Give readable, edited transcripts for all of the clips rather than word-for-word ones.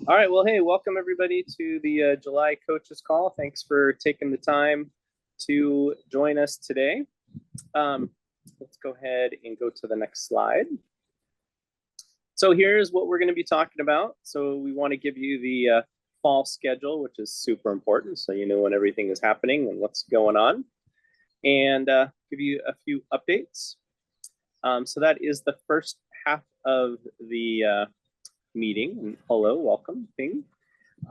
All right, well, hey, welcome everybody to the July Coaches Call. Thanks for taking the time to join us today. Let's go ahead and go to the next slide. So here's what we're going to be talking about. So we want to give you the fall schedule, which is super important, so you know when everything is happening and what's going on, and give you a few updates. So that is the first half of the meeting. And hello, welcome, Ping.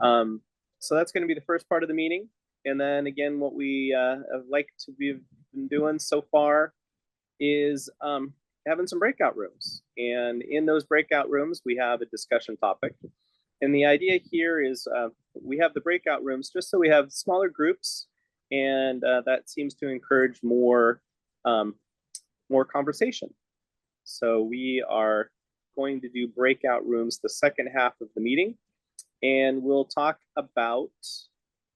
So that's going to be the first part of the meeting. And then again, what we have liked to be been doing so far is having some breakout rooms. And in those breakout rooms, we have a discussion topic. And the idea here is we have the breakout rooms just so we have smaller groups, and that seems to encourage more conversation. So we are going to do breakout rooms the second half of the meeting, and we'll talk about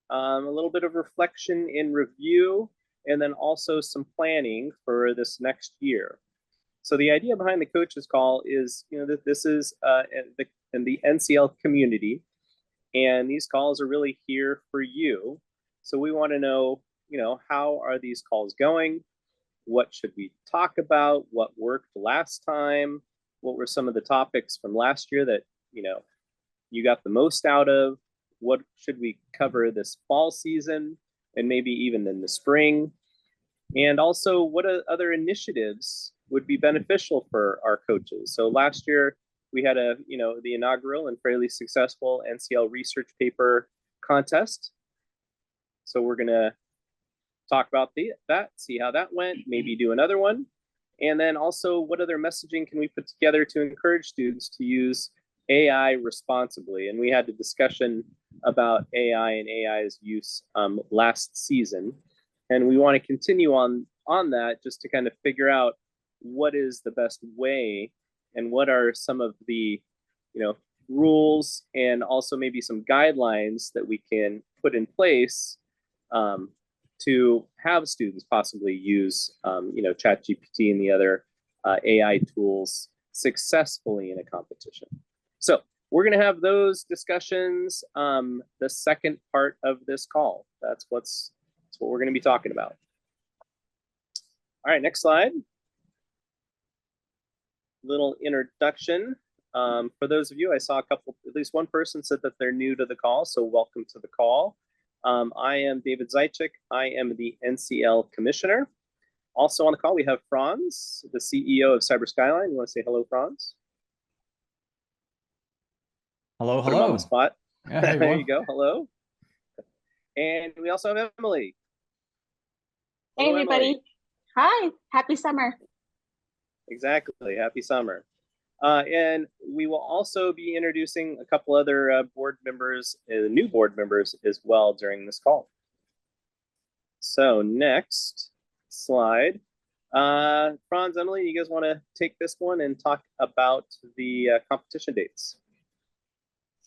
a little bit of reflection and review, and then also some planning for this next year. So the idea behind the coaches call is, you know, that this is in the NCL community, and these calls are really here for you. So we want to know, you know, how are these calls going? What should we talk about? What worked last time? What were some of the topics from last year that, you know, you got the most out of? What should we cover this fall season and maybe even in the spring? And also, what other initiatives would be beneficial for our coaches? So last year we had the inaugural and fairly successful NCL research paper contest. So we're gonna talk about that, see how that went, maybe do another one. And then also, what other messaging can we put together to encourage students to use AI responsibly? And we had a discussion about AI and AI's use last season. And we want to continue on that just to kind of figure out what is the best way and what are some of the, rules and also maybe some guidelines that we can put in place to have students possibly use, ChatGPT and the other AI tools successfully in a competition. So we're going to have those discussions the second part of this call. That's what we're going to be talking about. All right, next slide. Little introduction. For those of you, I saw at least one person said that they're new to the call, so welcome to the call. I am David Zeichick. I am the NCL Commissioner. Also on the call, we have Franz, the CEO of Cyber Skyline. You want to say hello, Franz? Hello, Put him on the spot. Yeah, hey, there you go. Hello. And we also have Emily. Hello, hey, everybody. Emily. Hi. Happy summer. Exactly. Happy summer. And we will also be introducing a couple other board members, new board members as well during this call. So next slide. Franz, Emily, you guys want to take this one and talk about the competition dates?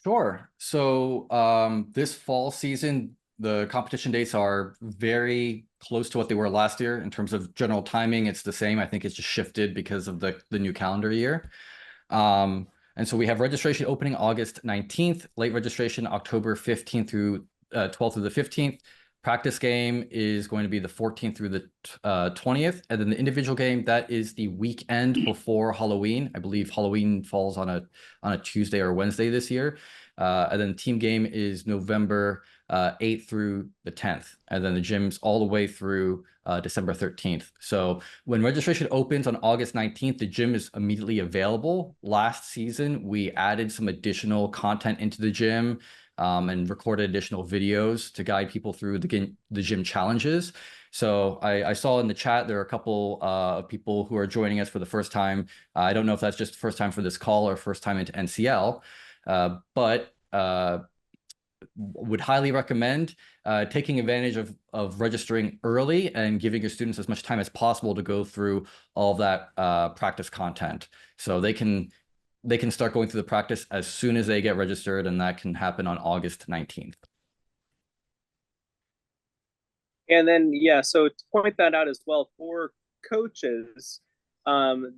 Sure. So this fall season, the competition dates are very close to what they were last year in terms of general timing. It's the same. I think it's just shifted because of the new calendar year. And so we have registration opening August 19th, late registration October 15th through 12th through the 15th. Practice game is going to be the 14th through the 20th. And then the individual game, that is the weekend before Halloween. I believe Halloween falls on a Tuesday or Wednesday this year. And then the team game is November 8th through the 10th. And then the gym's all the way through December 13th. So when registration opens on August 19th, the gym is immediately available. Last season, we added some additional content into the gym and recorded additional videos to guide people through the gym challenges. So I saw in the chat, there are a couple of people who are joining us for the first time. I don't know if that's just the first time for this call or first time into NCL, but would highly recommend taking advantage of registering early and giving your students as much time as possible to go through all that practice content. So they can start going through the practice as soon as they get registered, and that can happen on August 19th. And then, yeah, so to point that out as well, for coaches,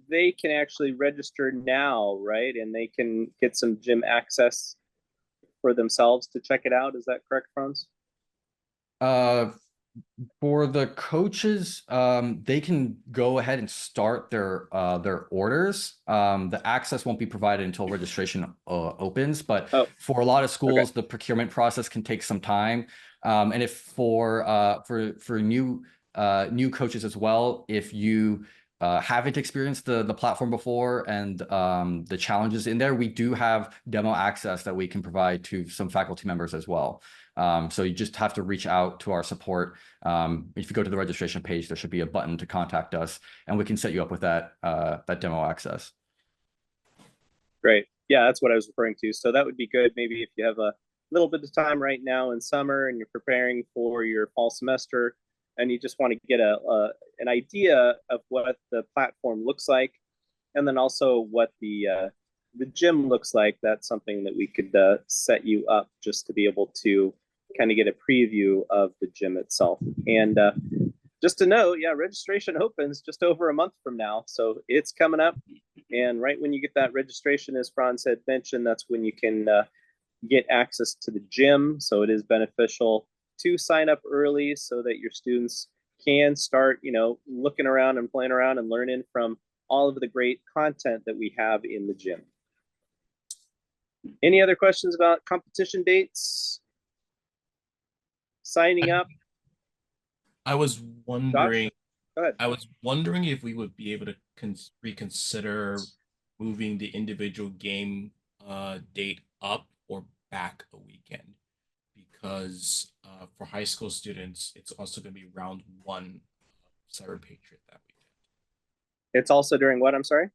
they can actually register now, right? And they can get some gym access for themselves to check it out. Is that correct, Franz? For the coaches, they can go ahead and start their orders. The access won't be provided until registration opens, but for a lot of schools, the procurement process can take some time. And if for new coaches as well, if you haven't experienced the platform before and the challenges in there, we do have demo access that we can provide to some faculty members as well. So you just have to reach out to our support. If you go to the registration page, there should be a button to contact us, and we can set you up with that demo access. Great. Yeah, that's what I was referring to. So that would be good. Maybe if you have a little bit of time right now in summer and you're preparing for your fall semester, and you just want to get an idea of what the platform looks like, and then also what the gym looks like. That's something that we could set you up just to be able to kind of get a preview of the gym itself. And just to note, yeah, registration opens just over a month from now, so it's coming up. And right when you get that registration, as Franz had mentioned, that's when you can get access to the gym. So it is beneficial to sign up early so that your students can start, looking around and playing around and learning from all of the great content that we have in the gym. Any other questions about competition dates? Signing up? I was wondering. Go ahead. I was wondering if we would be able to reconsider moving the individual game date up or back a weekend, because for high school students, it's also going to be round 1 Cyber Patriot that weekend. It's also during what? I'm sorry?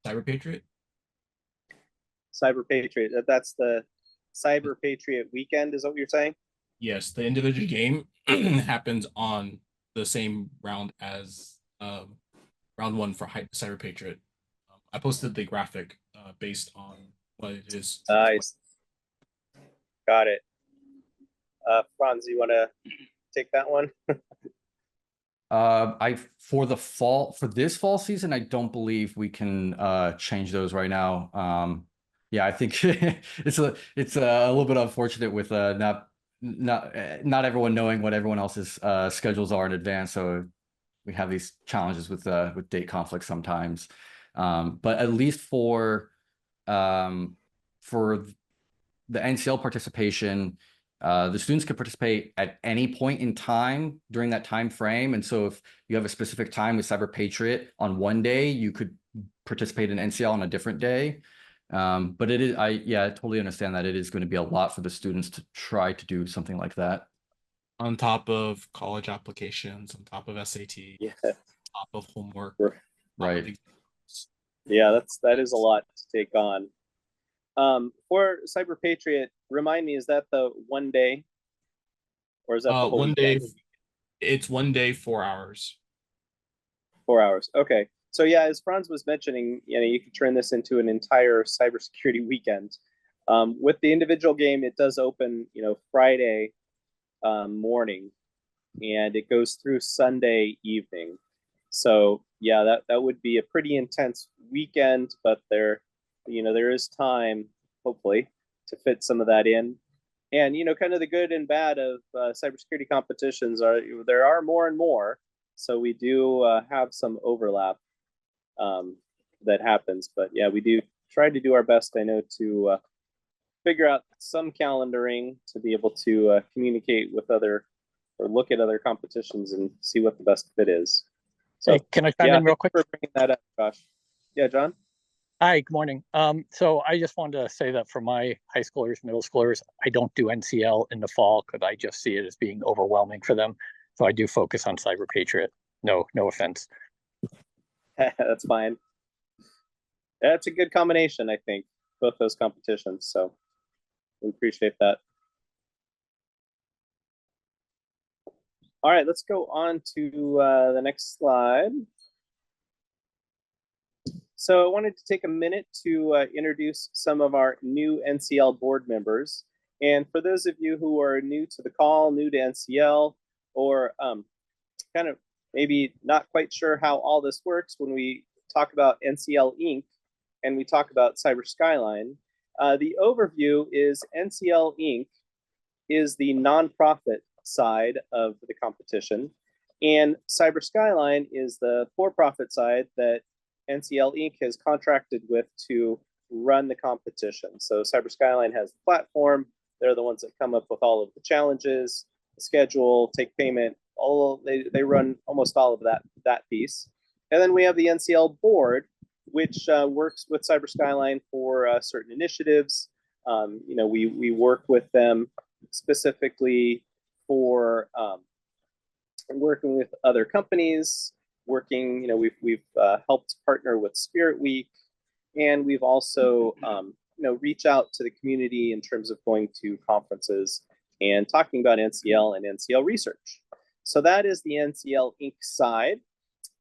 Cyber Patriot? Cyber Patriot. That's the Cyber Patriot weekend, is that what you're saying? Yes, the individual game happens on the same round as round 1 for Cyber Patriot. I posted the graphic based on what it is. Nice. Got it. Franz, you want to take that one? For this fall season, I don't believe we can change those right now. Yeah, I think it's a little bit unfortunate with not everyone knowing what everyone else's schedules are in advance, so we have these challenges with date conflicts sometimes. But at least for the NCL participation, the students can participate at any point in time during that time frame. And so if you have a specific time with Cyber Patriot on one day, you could participate in NCL on a different day. But it is, I totally understand that it is going to be a lot for the students to try to do something like that. On top of college applications, on top of SAT, Yeah. on top of homework. Right. Yeah, that is a lot to take on. For Cyber Patriot, remind me, is that the 1 day? Or is that the whole 1 day? weekend? It's 1 day, 4 hours. 4 hours. Okay. So yeah, as Franz was mentioning, you can turn this into an entire cybersecurity weekend. With the individual game, it does open, Friday morning, and it goes through Sunday evening. So yeah, that would be a pretty intense weekend, but there is time, hopefully, to fit some of that in. And kind of the good and bad of cybersecurity competitions there are more and more. So we do have some overlap that happens, but yeah, we do try to do our best, I know, to figure out some calendaring to be able to communicate with other or look at other competitions and see what the best fit is. So hey, can I chime in real quick? For bringing that up, Josh. Yeah, John. Hi, good morning. So I just wanted to say that for my high schoolers, middle schoolers, I don't do NCL in the fall because I just see it as being overwhelming for them. So I do focus on Cyber Patriot. No offense. That's fine. That's a good combination, I think, both those competitions. So we appreciate that. All right, let's go on to the next slide. So I wanted to take a minute to introduce some of our new NCL board members. And for those of you who are new to the call, new to NCL, or kind of maybe not quite sure how all this works when we talk about NCL Inc. and we talk about Cyber Skyline, The overview is NCL Inc. is the nonprofit side of the competition, and Cyber Skyline is the for-profit side that NCL Inc. has contracted with to run the competition. So Cyber Skyline has the platform. They're the ones that come up with all of the challenges, the schedule, take payment, they run almost all of that piece. And then we have the NCL board, which works with Cyber Skyline for certain initiatives. We work with them specifically for working with other companies, we've helped partner with Spirit Week, and we've also reach out to the community in terms of going to conferences and talking about NCL and NCL research. So that is the NCL Inc. side,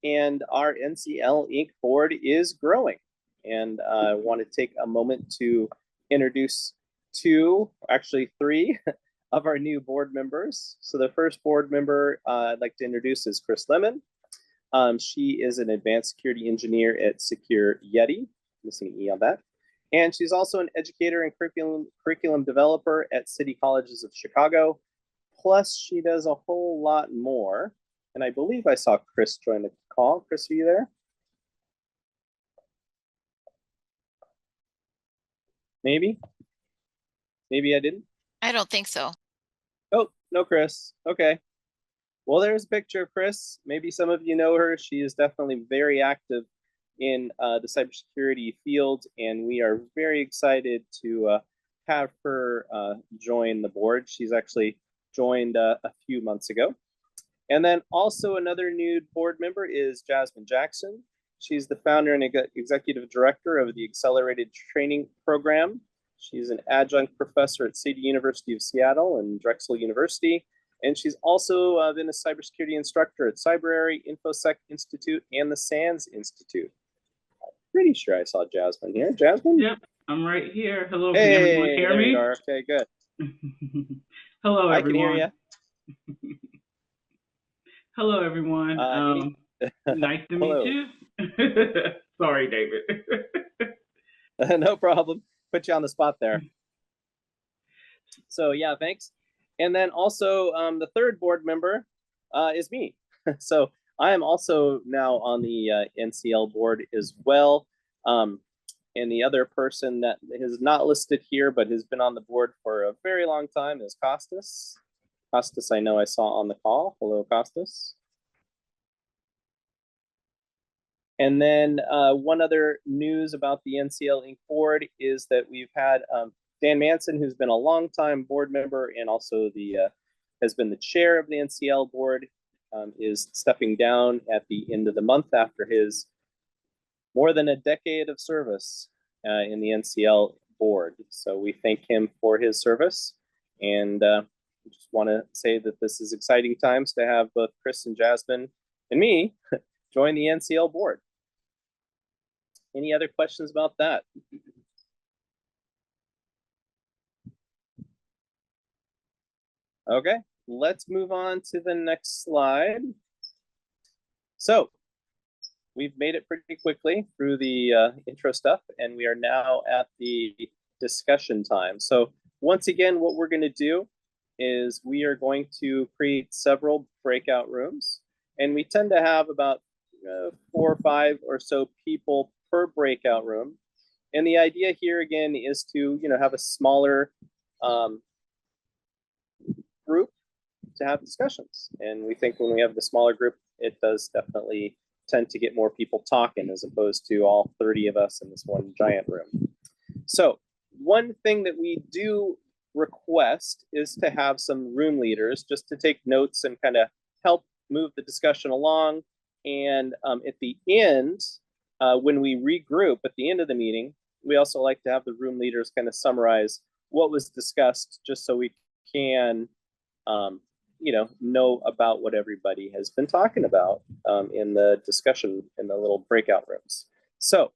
and our NCL Inc. board is growing. And I want to take a moment to introduce three of our new board members. So the first board member I'd like to introduce is Chris Lemmon. She is an advanced security engineer at Secure Yeti, missing an E on that. And she's also an educator and curriculum developer at City Colleges of Chicago. Plus, she does a whole lot more. And I believe I saw Chris join the call. Chris, are you there? Maybe? Maybe I didn't? I don't think so. Oh, no, Chris. Okay. Well, there's a picture of Chris. Maybe some of you know her. She is definitely very active in the cybersecurity field, and we are very excited to have her join the board. She's actually joined a few months ago. And then also another new board member is Jasmine Jackson. She's the founder and executive director of the Accelerated Training Program. She's an adjunct professor at City University of Seattle and Drexel University. And she's also been a cybersecurity instructor at Cybrary, InfoSec Institute, and the SANS Institute. I'm pretty sure I saw Jasmine here. Jasmine? Yep, I'm right here. Hello, hey, can everyone hear there me? you are. Okay, good. Hello, everyone. I can hear you. Hello, everyone. Nice to meet you. Sorry, David. No problem. Put you on the spot there. So yeah, thanks. And then also the third board member is me. So I am also now on the NCL board as well. And the other person that is not listed here, but has been on the board for a very long time is Costas. Costas, I know I saw on the call. Hello, Costas. And then one other news about the NCL Inc. board is that we've had Dan Manson, who's been a longtime board member and also has been the chair of the NCL board, is stepping down at the end of the month after his more than a decade of service in the NCL board. So we thank him for his service, and just want to say that this is exciting times to have both Chris and Jasmine and me join the NCL board. Any other questions about that? Okay, let's move on to the next slide. So we've made it pretty quickly through the intro stuff, and we are now at the discussion time. So once again, what we're going to do is we are going to create several breakout rooms, and we tend to have about 4 or 5 or so people per breakout room. And the idea here again is to have a smaller group to have discussions. And we think when we have the smaller group, it does definitely tend to get more people talking as opposed to all 30 of us in this one giant room. So one thing that we do request is to have some room leaders just to take notes and kind of help move the discussion along. And at the end, when we regroup at the end of the meeting, we also like to have the room leaders kind of summarize what was discussed, just so we can know about what everybody has been talking about in the discussion in the little breakout rooms. So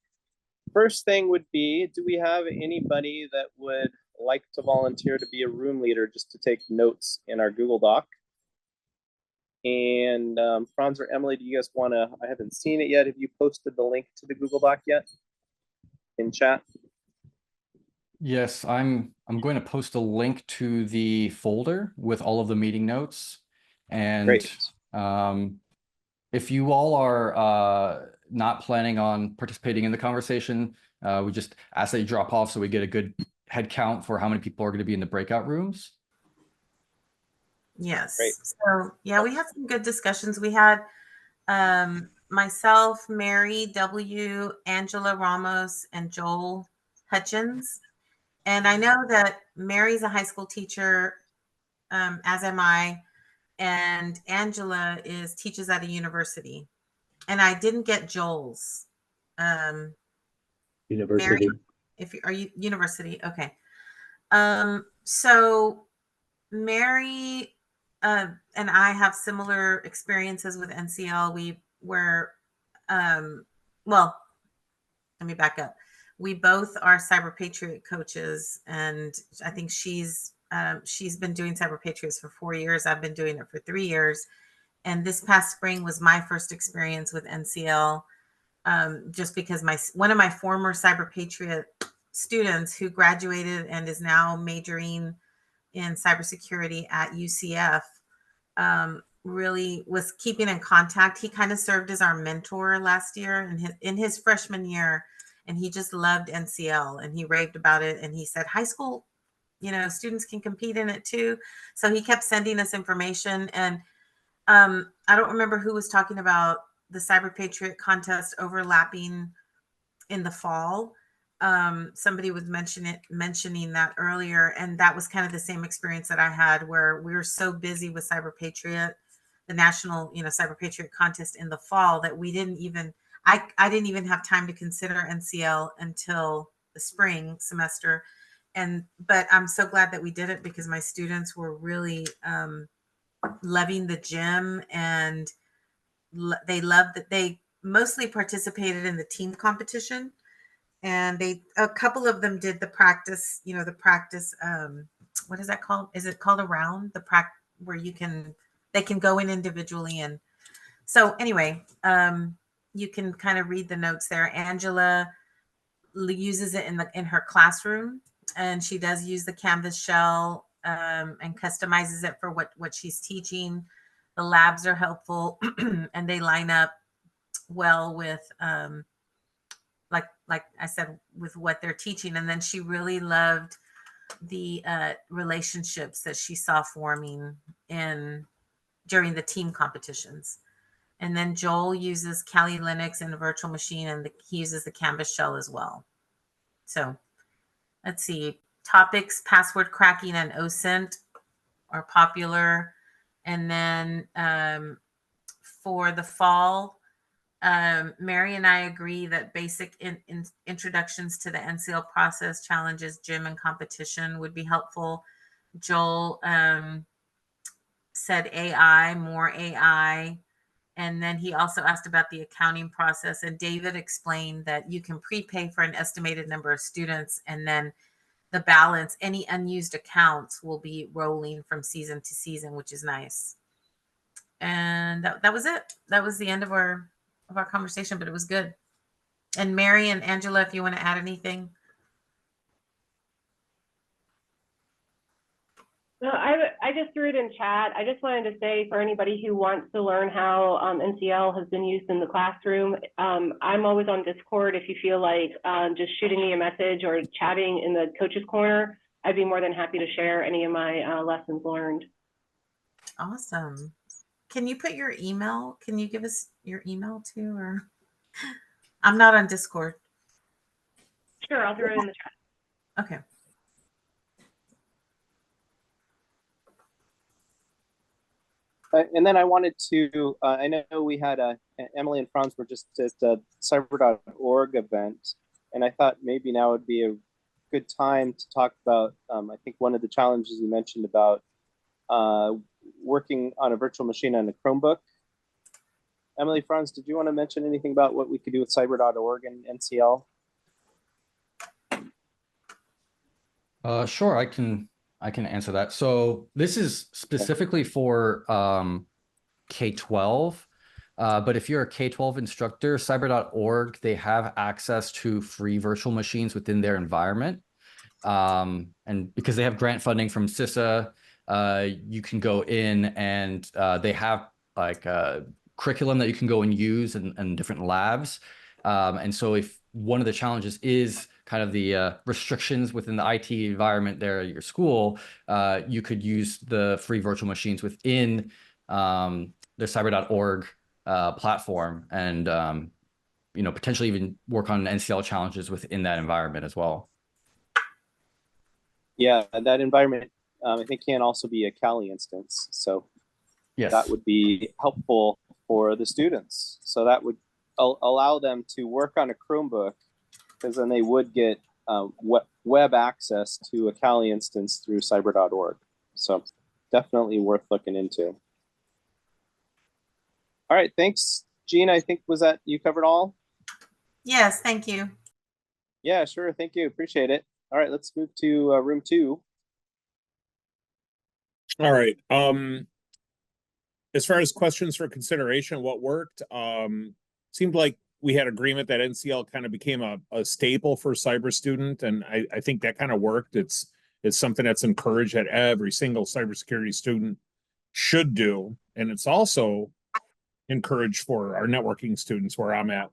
first thing would be, do we have anybody that would like to volunteer to be a room leader just to take notes in our Google Doc? And Franz or Emily, do you guys want to, I haven't seen it yet. Have you posted the link to the Google Doc yet in chat? Yes, I'm going to post a link to the folder with all of the meeting notes. And Great. if you all are not planning on participating in the conversation, we just ask that you drop off so we get a good head count for how many people are going to be in the breakout rooms. Yes. Great. So yeah, we had some good discussions. We had myself, Mary W, Angela Ramos, and Joel Hutchins. And I know that Mary's a high school teacher, as am I, and Angela teaches at a university. And I didn't get Joel's. University. Mary, are you university? Okay. So Mary and I have similar experiences with NCL. We were, well, let me back up. We both are Cyber Patriot coaches, and I think she's been doing Cyber Patriots for 4 years. I've been doing it for 3 years. And this past spring was my first experience with NCL, just because one of my former Cyber Patriot students who graduated and is now majoring in cybersecurity at UCF, really was keeping in contact. He kind of served as our mentor last year in his freshman year, and he just loved NCL and he raved about it. And he said, high school, students can compete in it too. So he kept sending us information. And I don't remember who was talking about the Cyber Patriot contest overlapping in the fall. Somebody was mentioning that earlier, and that was kind of the same experience that I had, where we were so busy with Cyber Patriot, the national, Cyber Patriot contest in the fall, that we didn't even, I didn't even have time to consider NCL until the spring semester. But I'm so glad that we did it, because my students were really loving the gym, and they loved that. They mostly participated in the team competition, and a couple of them did the practice, what is that called? Is it called a round? The practice where they can go in individually. And so anyway, you can kind of read the notes there. Angela uses it in her classroom, and she does use the Canvas shell, and customizes it for what she's teaching. The labs are helpful and they line up well with, like I said, with what they're teaching. And then she really loved the relationships that she saw forming during the team competitions. And then Joel uses Kali Linux and a virtual machine, and he uses the Canvas shell as well. So let's see. Topics, password cracking, and OSINT are popular. And then for the fall, Mary and I agree that basic introductions to the NCL process, challenges, gym, and competition would be helpful. Joel said AI, more AI. And then he also asked about the accounting process. And David explained that you can prepay for an estimated number of students, and then the balance, any unused accounts, will be rolling from season to season, which is nice. And that was it. That was the end of our conversation, but it was good. And Mary and Angela, if you want to add anything. No, I just threw it in chat. I just wanted to say, for anybody who wants to learn how NCL has been used in the classroom, I'm always on Discord. If you feel like just shooting me a message or chatting in the coach's corner, I'd be more than happy to share any of my lessons learned. Awesome. Can you put your email? Can you give us your email too? Or I'm not on Discord. Sure, I'll throw it in the chat. Okay. And then I wanted to, I know we had Emily and Franz were just at the cyber.org event, and I thought maybe now would be a good time to talk about, I think one of the challenges you mentioned about working on a virtual machine on a Chromebook. Emily, Franz, did you want to mention anything about what we could do with cyber.org and NCL? Sure, I can answer that. So this is specifically for K-12, but if you're a K-12 instructor, cyber.org, they have access to free virtual machines within their environment. And because they have grant funding from CISA, you can go in and they have like a curriculum that you can go and use in different labs. And so if one of the challenges is kind of the restrictions within the IT environment there at your school, you could use the free virtual machines within the cyber.org platform and potentially even work on NCL challenges within that environment as well. Yeah, that environment, I think, can also be a Kali instance. So yes, that would be helpful for the students. So that would allow them to work on a Chromebook, because then they would get web access to a Kali instance through cyber.org. So definitely worth looking into. All right, thanks, Jean. I think, was that, you covered all? Yes, thank you. Yeah, sure. Thank you. Appreciate it. All right, let's move to room 2. All right. As far as questions for consideration, what worked, seemed like we had agreement that NCL kind of became a staple for cyber student, and I think that kind of worked. It's something that's encouraged that every single cybersecurity student should do, and it's also encouraged for our networking students where I'm at.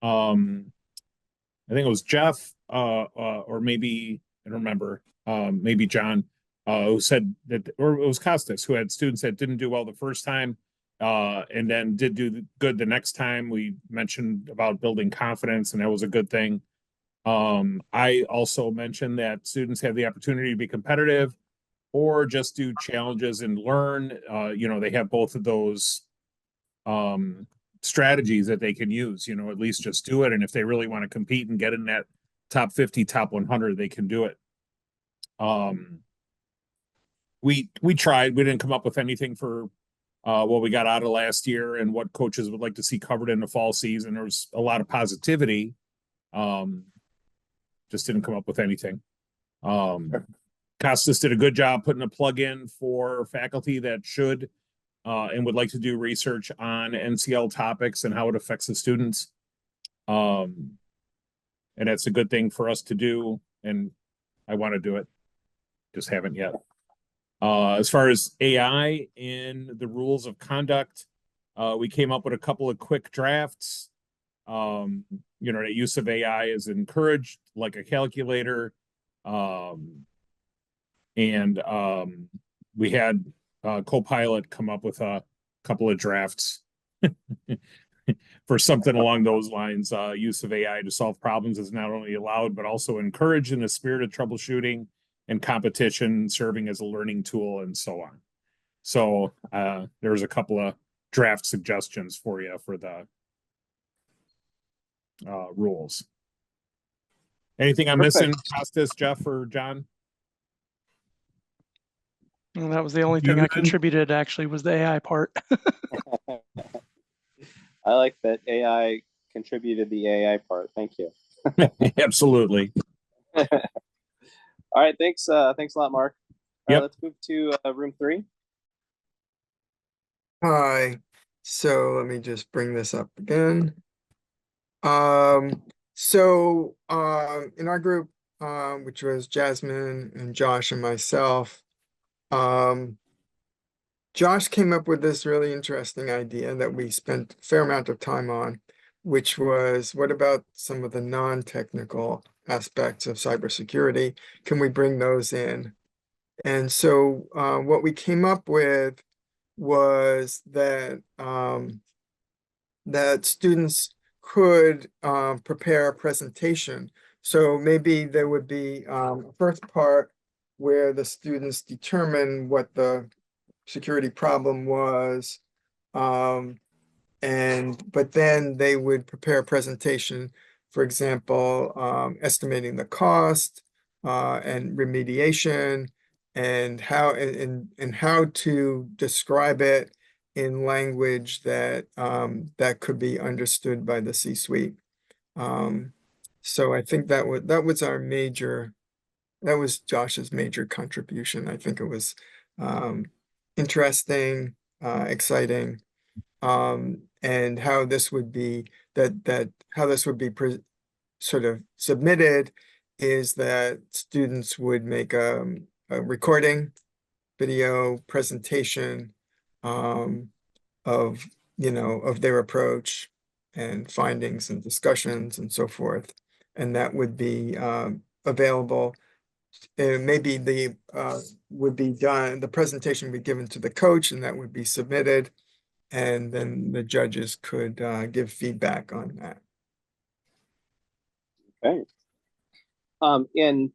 I think it was Jeff, or maybe, I don't remember, maybe John, who said that, or it was Costas, who had students that didn't do well the first time, and then did do good the next time. We mentioned about building confidence, and that was a good thing. I also mentioned that students have the opportunity to be competitive or just do challenges and learn. They have both of those strategies that they can use, at least just do it. And if they really want to compete and get in that top 50, top 100, they can do it. We tried, we didn't come up with anything for what we got out of last year and what coaches would like to see covered in the fall season. There was a lot of positivity. Just didn't come up with anything. Costas did a good job putting a plug in for faculty that should and would like to do research on NCL topics and how it affects the students. And that's a good thing for us to do. And I want to do it. Just haven't yet. As far as AI in the rules of conduct, we came up with a couple of quick drafts. The use of AI is encouraged, like a calculator. We had Copilot come up with a couple of drafts for something along those lines. Use of AI to solve problems is not only allowed, but also encouraged in the spirit of troubleshooting and competition, serving as a learning tool, and so on. So there's a couple of draft suggestions for you for the rules. Anything I'm missing, Costas, Jeff, or John? And that was the only thing I contributed, actually, was the AI part. I like that AI contributed the AI part. Thank you. Absolutely. All right. Thanks. Thanks a lot, Mark. All Yep. right, let's move to room 3. Hi. So let me just bring this up again. In our group, which was Jasmine and Josh and myself, Josh came up with this really interesting idea that we spent a fair amount of time on, which was, what about some of the non-technical aspects of cybersecurity? Can we bring those in? And so what we came up with was that that students could prepare a presentation. So maybe there would be a first part where the students determine what the security problem was, but then they would prepare a presentation, for example, estimating the cost and remediation, and how to describe it in language that that could be understood by the C-suite. So I think that was our major. That was Josh's major contribution. I think it was interesting, exciting, and how this would be sort of submitted is that students would make a recording, video presentation of, of their approach and findings and discussions and so forth. And that would be available. Maybe would be done, the presentation would be given to the coach and that would be submitted. And then the judges could give feedback on that. Okay. And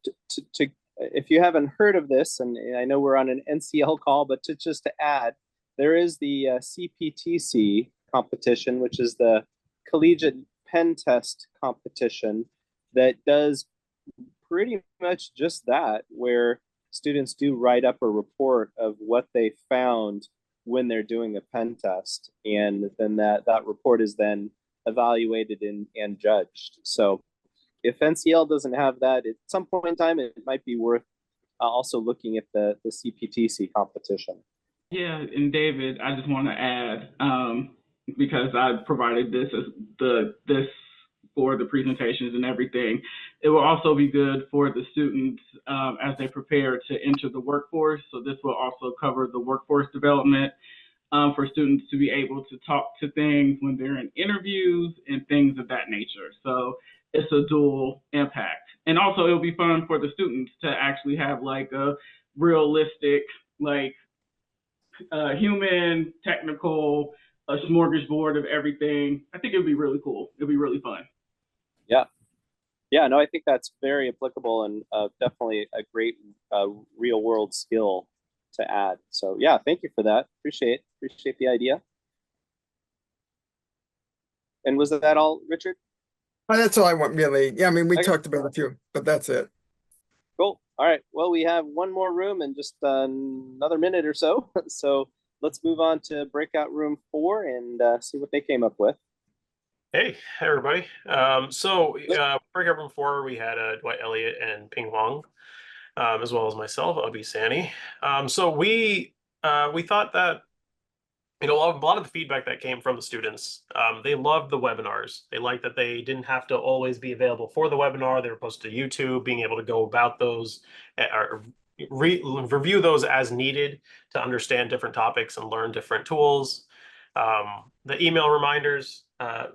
if you haven't heard of this, and I know we're on an NCL call, but just to add, there is the CPTC competition, which is the collegiate pen test competition that does pretty much just that, where students do write up a report of what they found when they're doing a pen test, and then that report is then evaluated and judged. So if NCL doesn't have that at some point in time, it might be worth also looking at the CPTC competition. Yeah, and David, I just want to add, because I provided this for the presentations and everything, it will also be good for the students as they prepare to enter the workforce. So this will also cover the workforce development for students to be able to talk to things when they're in interviews and things of that nature. So it's a dual impact. And also it'll be fun for the students to actually have like a realistic, like human, technical, a smorgasbord of everything. I think it would be really cool. It'll be really fun. Yeah. Yeah, no, I think that's very applicable and definitely a great real world skill to add. So yeah, thank you for that. Appreciate the idea. And was that all, Richard? That's all I want, really. Yeah, I mean, we Okay. talked about a few, but that's it. Cool. All right. Well, we have one more room in just another minute or so. So let's move on to breakout room 4 and see what they came up with. Hey, everybody. Breakout room 4, we had Dwight Elliott and Ping Wong, as well as myself, Abhi Sani. So we thought that, a lot of the feedback that came from the students, they loved the webinars. They liked that they didn't have to always be available for the webinar. They were posted to YouTube, being able to go about those or review those as needed to understand different topics and learn different tools. The email reminders,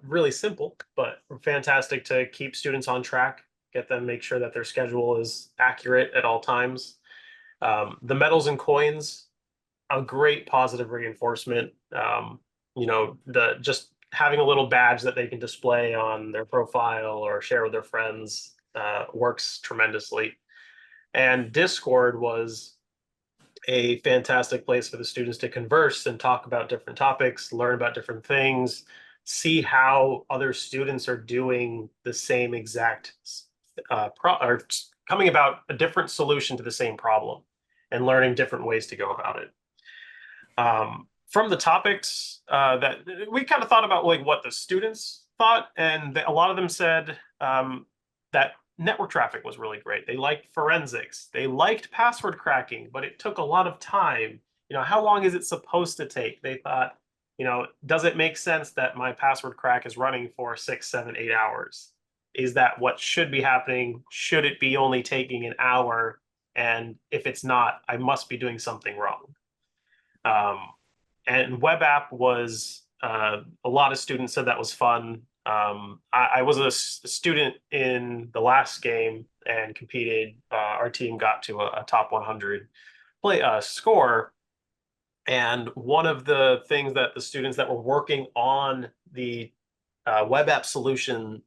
really simple, but fantastic to keep students on track, make sure that their schedule is accurate at all times. The medals and coins, a great positive reinforcement. Just having a little badge that they can display on their profile or share with their friends works tremendously. And Discord was a fantastic place for the students to converse and talk about different topics, learn about different things, see how other students are doing the same exact or coming about a different solution to the same problem and learning different ways to go about it. From the topics that we kind of thought about, like what the students thought, and a lot of them said that network traffic was really great. They liked forensics. They liked password cracking, but it took a lot of time. How long is it supposed to take? They thought, does it make sense that my password crack is running for 6, 7, 8 hours? Is that what should be happening? Should it be only taking an hour? And if it's not, I must be doing something wrong. And web app was, a lot of students said that was fun. I was a student in the last game and competed. Our team got to a top 100 score. And one of the things that the students that were working on the web app solution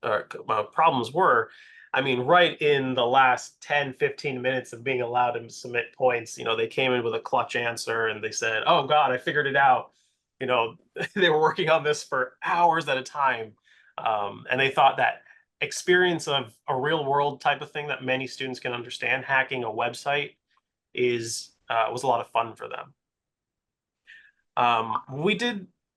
problems were, right in the last 10, 15 minutes of being allowed to submit points, they came in with a clutch answer and they said, oh God, I figured it out. They were working on this for hours at a time. And they thought that experience of a real world type of thing that many students can understand, hacking a website, was a lot of fun for them.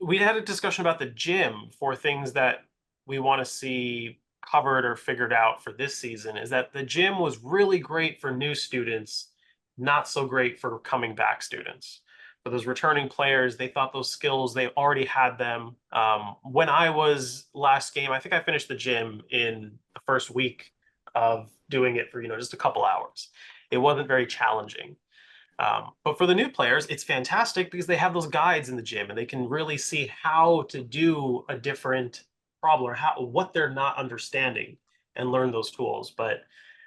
We had a discussion about the gym for things that we want to see covered or figured out for this season. Is that the gym was really great for new students, not so great for coming back students. For those returning players, they thought those skills, they already had them. When I was last game, I think I finished the gym in the first week of doing it for, just a couple hours. It wasn't very challenging. But for the new players, it's fantastic because they have those guides in the gym and they can really see how to do a different problem or what they're not understanding and learn those tools. But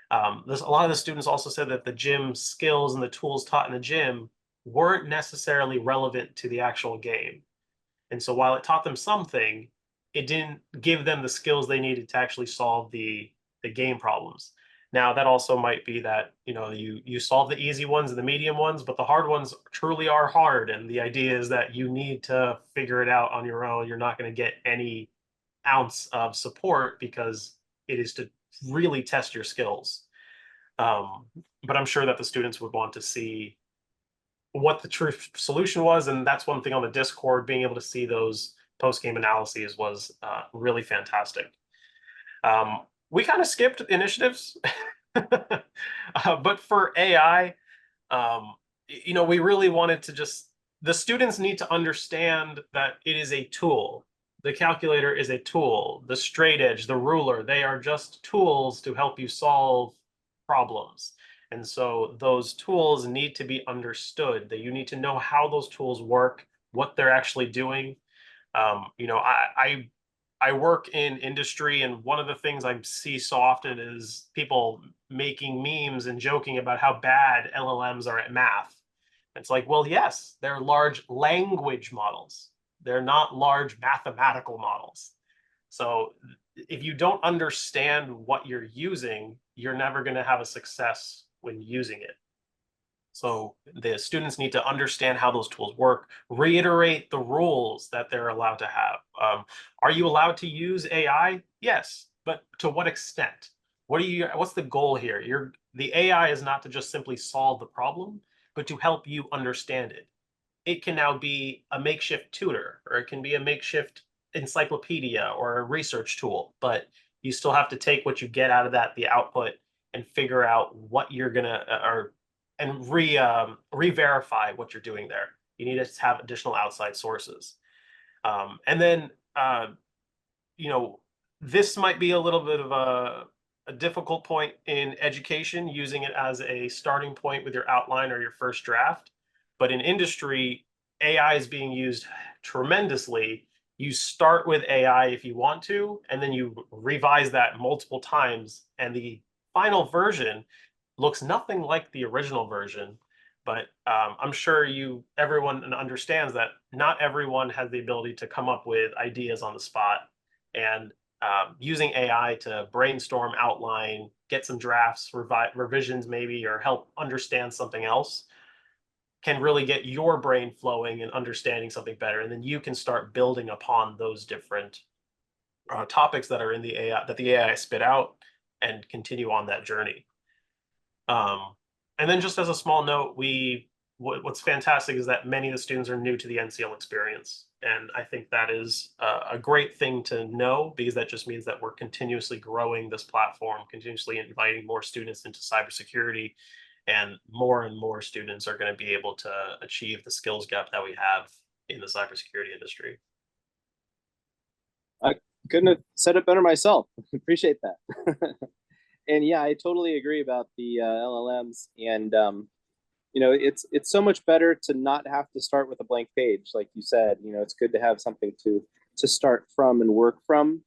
a lot of the students also said that the gym skills and the tools taught in the gym weren't necessarily relevant to the actual game. And so while it taught them something, it didn't give them the skills they needed to actually solve the game problems. Now, that also might be that, you solve the easy ones and the medium ones, but the hard ones truly are hard. And the idea is that you need to figure it out on your own. You're not going to get any ounce of support because it is to really test your skills. But I'm sure that the students would want to see what the true solution was. And that's one thing on the Discord, being able to see those post-game analyses was really fantastic. We kind of skipped initiatives, but for AI, we really wanted to the students need to understand that it is a tool. The calculator is a tool. The straight edge, the ruler, they are just tools to help you solve problems. And so those tools need to be understood, that you need to know how those tools work, what they're actually doing. I work in industry, and one of the things I see so often is people making memes and joking about how bad LLMs are at math. It's like, well, yes, they're large language models. They're not large mathematical models. So if you don't understand what you're using, you're never going to have a success when using it. So the students need to understand how those tools work, reiterate the rules that they're allowed to have. Are you allowed to use AI? Yes, but to what extent? What's the goal here? The AI is not to just simply solve the problem, but to help you understand it. It can now be a makeshift tutor, or it can be a makeshift encyclopedia or a research tool, but you still have to take what you get out of that, the output, and figure out what you're and re-verify what you're doing there. You need to have additional outside sources. And then, this might be a little bit of a difficult point in education, using it as a starting point with your outline or your first draft. But in industry, AI is being used tremendously. You start with AI if you want to, and then you revise that multiple times. And the final version looks nothing like the original version, but I'm sure everyone understands that not everyone has the ability to come up with ideas on the spot, and using AI to brainstorm, outline, get some drafts, revisions maybe, or help understand something else can really get your brain flowing and understanding something better. And then you can start building upon those different topics that are in the AI, that the AI spit out, and continue on that journey. And then just as a small note, what's fantastic is that many of the students are new to the NCL experience. And I think that is a great thing to know, because that just means that we're continuously growing this platform, continuously inviting more students into cybersecurity, and more students are going to be able to achieve the skills gap that we have in the cybersecurity industry. I couldn't have said it better myself. Appreciate that. And yeah, I totally agree about the LLMs, and it's so much better to not have to start with a blank page, like you said. It's good to have something to start from and work from.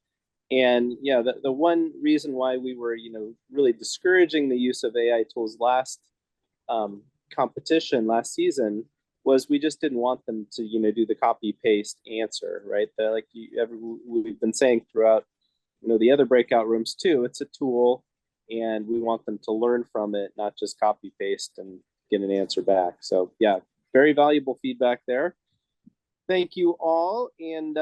And yeah, the one reason why we were really discouraging the use of AI tools last competition last season was we just didn't want them to do the copy paste answer, right? We've been saying throughout the other breakout rooms too. It's a tool, and we want them to learn from it, not just copy paste and get an answer back. So yeah, very valuable feedback there. Thank you all. And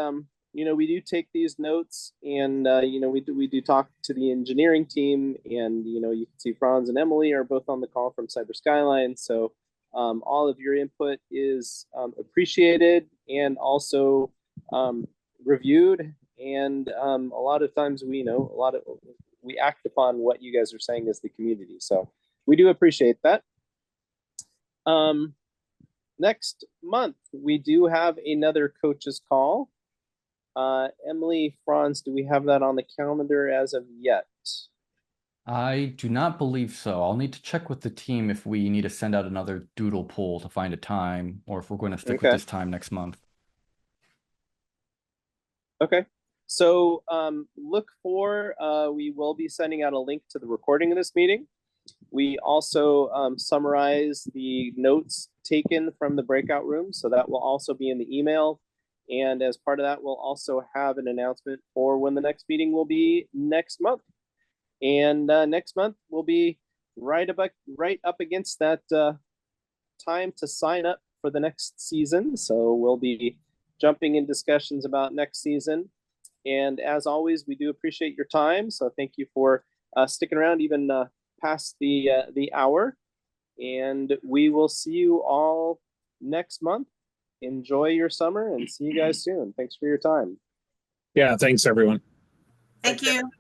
we do take these notes, and we do talk to the engineering team, and you can see Franz and Emily are both on the call from Cyber Skyline. So all of your input is appreciated and also reviewed. And a lot of times we act upon what you guys are saying as the community. So we do appreciate that. Next month, we do have another coaches call. Emily, Franz, do we have that on the calendar as of yet? I do not believe so. I'll need to check with the team if we need to send out another doodle poll to find a time, or if we're going to stick with Okay. this time next month. Okay. So look for, we will be sending out a link to the recording of this meeting. We also summarize the notes taken from the breakout room. So that will also be in the email. And as part of that, we'll also have an announcement for when the next meeting will be next month. And next month will be right up against that time to sign up for the next season. So we'll be jumping in discussions about next season. And as always, we do appreciate your time. So thank you for sticking around even past the hour. And we will see you all next month. Enjoy your summer and see you guys soon. Thanks for your time. Yeah, thanks everyone. Thank you.